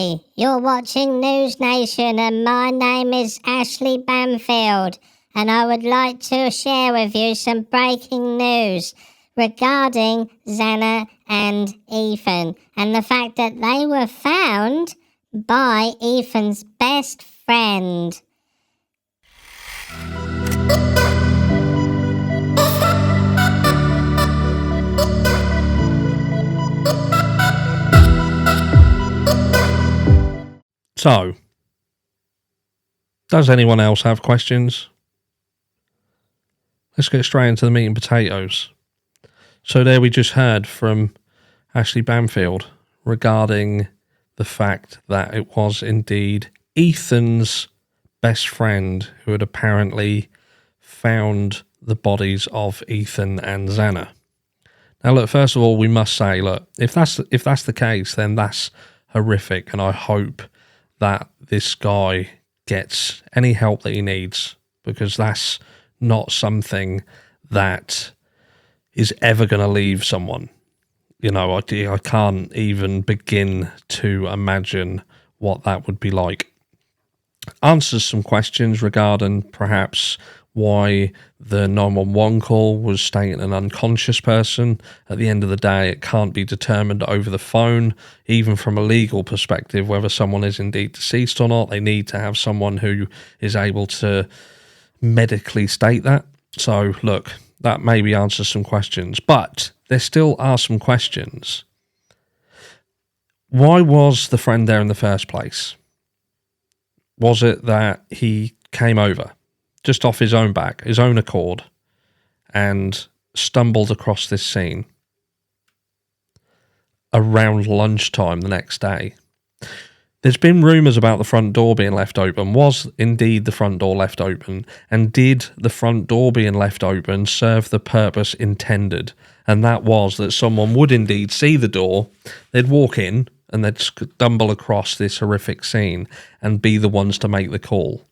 Hey, you're watching News Nation and my name is Ashley Banfield and I would like to share with you some breaking news regarding Xana and Ethan and the fact that they were found by Ethan's best friend. So, does anyone else have questions? Let's get straight into the meat and potatoes. So there we just heard from Ashley Banfield regarding the fact that it was indeed Ethan's best friend who had apparently found the bodies of Ethan and Xana. Now look, first of all, we must say, look, if that's the case, then that's horrific, and I hope that this guy gets any help that he needs, because that's not something that is ever going to leave someone. You know, I can't even begin to imagine what that would be like. Answers some questions regarding perhaps why the 911 call was stating an unconscious person. At the end of the day, it can't be determined over the phone, even from a legal perspective, whether someone is indeed deceased or not. They need to have someone who is able to medically state that. So, look, that maybe answers some questions, but there still are some questions. Why was the friend there in the first place? Was it that he came over just off his own back, his own accord, and stumbled across this scene around lunchtime the next day? There's been rumours about the front door being left open. Was indeed the front door left open? And did the front door being left open serve the purpose intended? And that was that someone would indeed see the door, they'd walk in, and they'd stumble across this horrific scene and be the ones to make the call.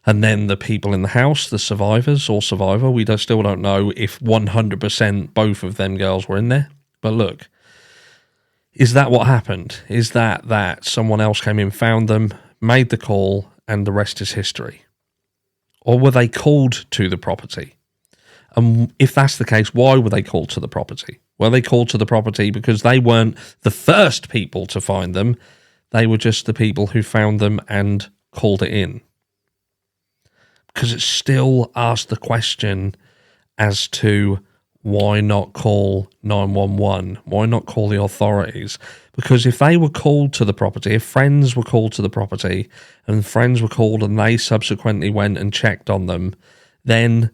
And then the people in the house, the survivors or survivor, we still don't know if 100% both of them girls were in there. But look, is that what happened? Is that someone else came in, found them, made the call, and the rest is history? Or were they called to the property? And if that's the case, why were they called to the property? Were they called to the property because they weren't the first people to find them? They were just the people who found them and called it in. Because it still asks the question as to why not call 911? Why not call the authorities? Because if they were called to the property, if friends were called to the property and friends were called and they subsequently went and checked on them, then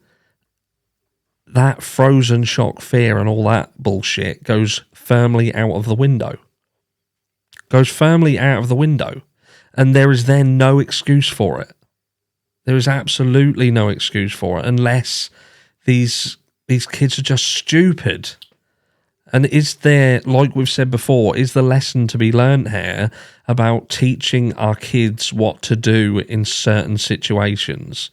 that frozen shock fear and all that bullshit goes firmly out of the window. Goes firmly out of the window. And there is then no excuse for it. There is absolutely no excuse for it unless these kids are just stupid. And is there, like we've said before, is the lesson to be learned here about teaching our kids what to do in certain situations?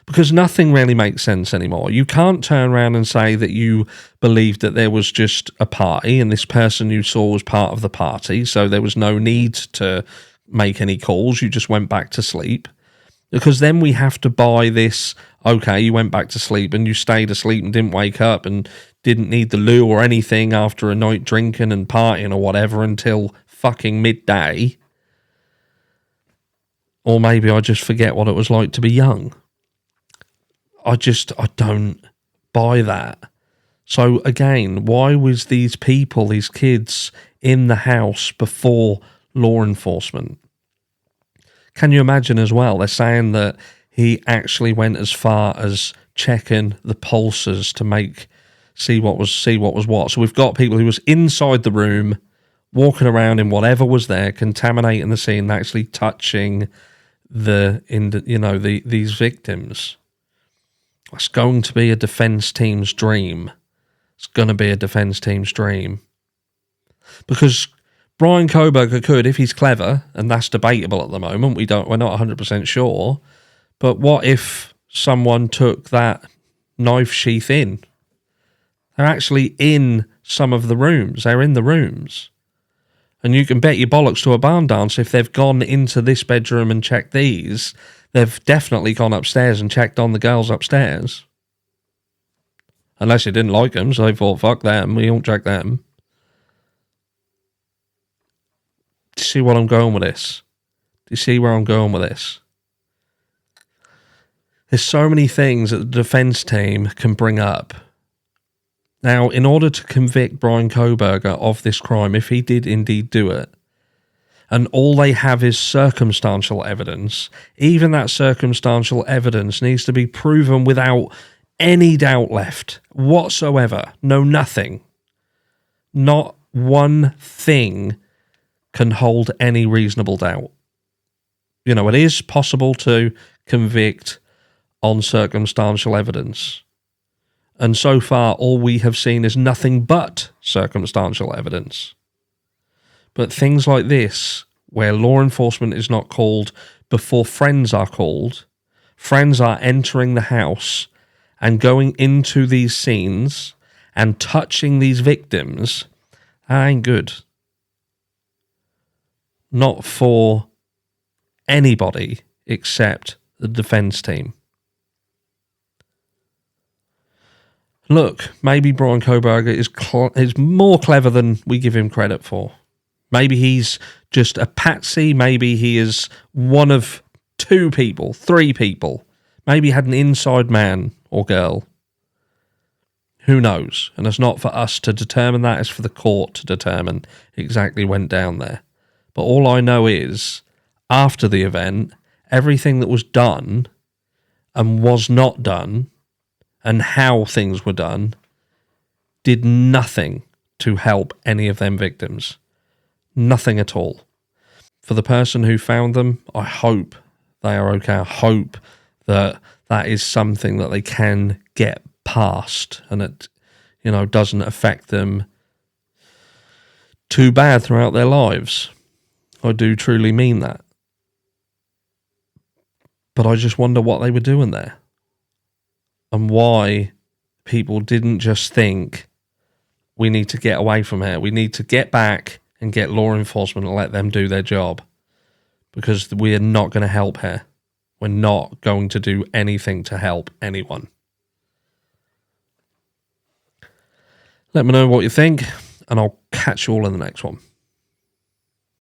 Because nothing really makes sense anymore. You can't turn around and say that you believed that there was just a party and this person you saw was part of the party, so there was no need to make any calls. You just went back to sleep. Because then we have to buy this, okay, you went back to sleep and you stayed asleep and didn't wake up and didn't need the loo or anything after a night drinking and partying or whatever until fucking midday. Or maybe I just forget what it was like to be young. I don't buy that. So again, why was these people, these kids, in the house before law enforcement? Can you imagine as well? They're saying that he actually went as far as checking the pulses to see what was what. So we've got people who was inside the room, walking around in whatever was there, contaminating the scene, actually touching these victims. It's going to be a defence team's dream. It's going to be a defence team's dream. Because Brian Koberger could, if he's clever, and that's debatable at the moment, we're not 100% sure, but what if someone took that knife sheath in? They're actually in some of the rooms. They're in the rooms. And you can bet your bollocks to a barn dance if they've gone into this bedroom and checked these, they've definitely gone upstairs and checked on the girls upstairs. Unless you didn't like them, so they thought, fuck them, we won't check them. Do you see what I'm going with this? Do you see where I'm going with this? There's so many things that the defence team can bring up. Now, in order to convict Brian Kohberger of this crime, if he did indeed do it, and all they have is circumstantial evidence, even that circumstantial evidence needs to be proven without any doubt left whatsoever. No, nothing. Not one thing can hold any reasonable doubt. You know, it is possible to convict on circumstantial evidence. And so far, all we have seen is nothing but circumstantial evidence. But things like this, where law enforcement is not called before friends are called, friends are entering the house and going into these scenes and touching these victims, that ain't good. Not for anybody except the defence team. Look, maybe Brian Kohberger is more clever than we give him credit for. Maybe he's just a patsy. Maybe he is one of 2 people, 3 people. Maybe he had an inside man or girl. Who knows? And it's not for us to determine that. It's for the court to determine exactly went down there. But all I know is, after the event, everything that was done and was not done and how things were done did nothing to help any of them victims. Nothing at all. For the person who found them, I hope they are okay. I hope that that is something that they can get past and it, you know, doesn't affect them too bad throughout their lives. I do truly mean that. But I just wonder what they were doing there. And why people didn't just think, we need to get away from here. We need to get back and get law enforcement and let them do their job. Because we are not going to help here. We're not going to do anything to help anyone. Let me know what you think, and I'll catch you all in the next one.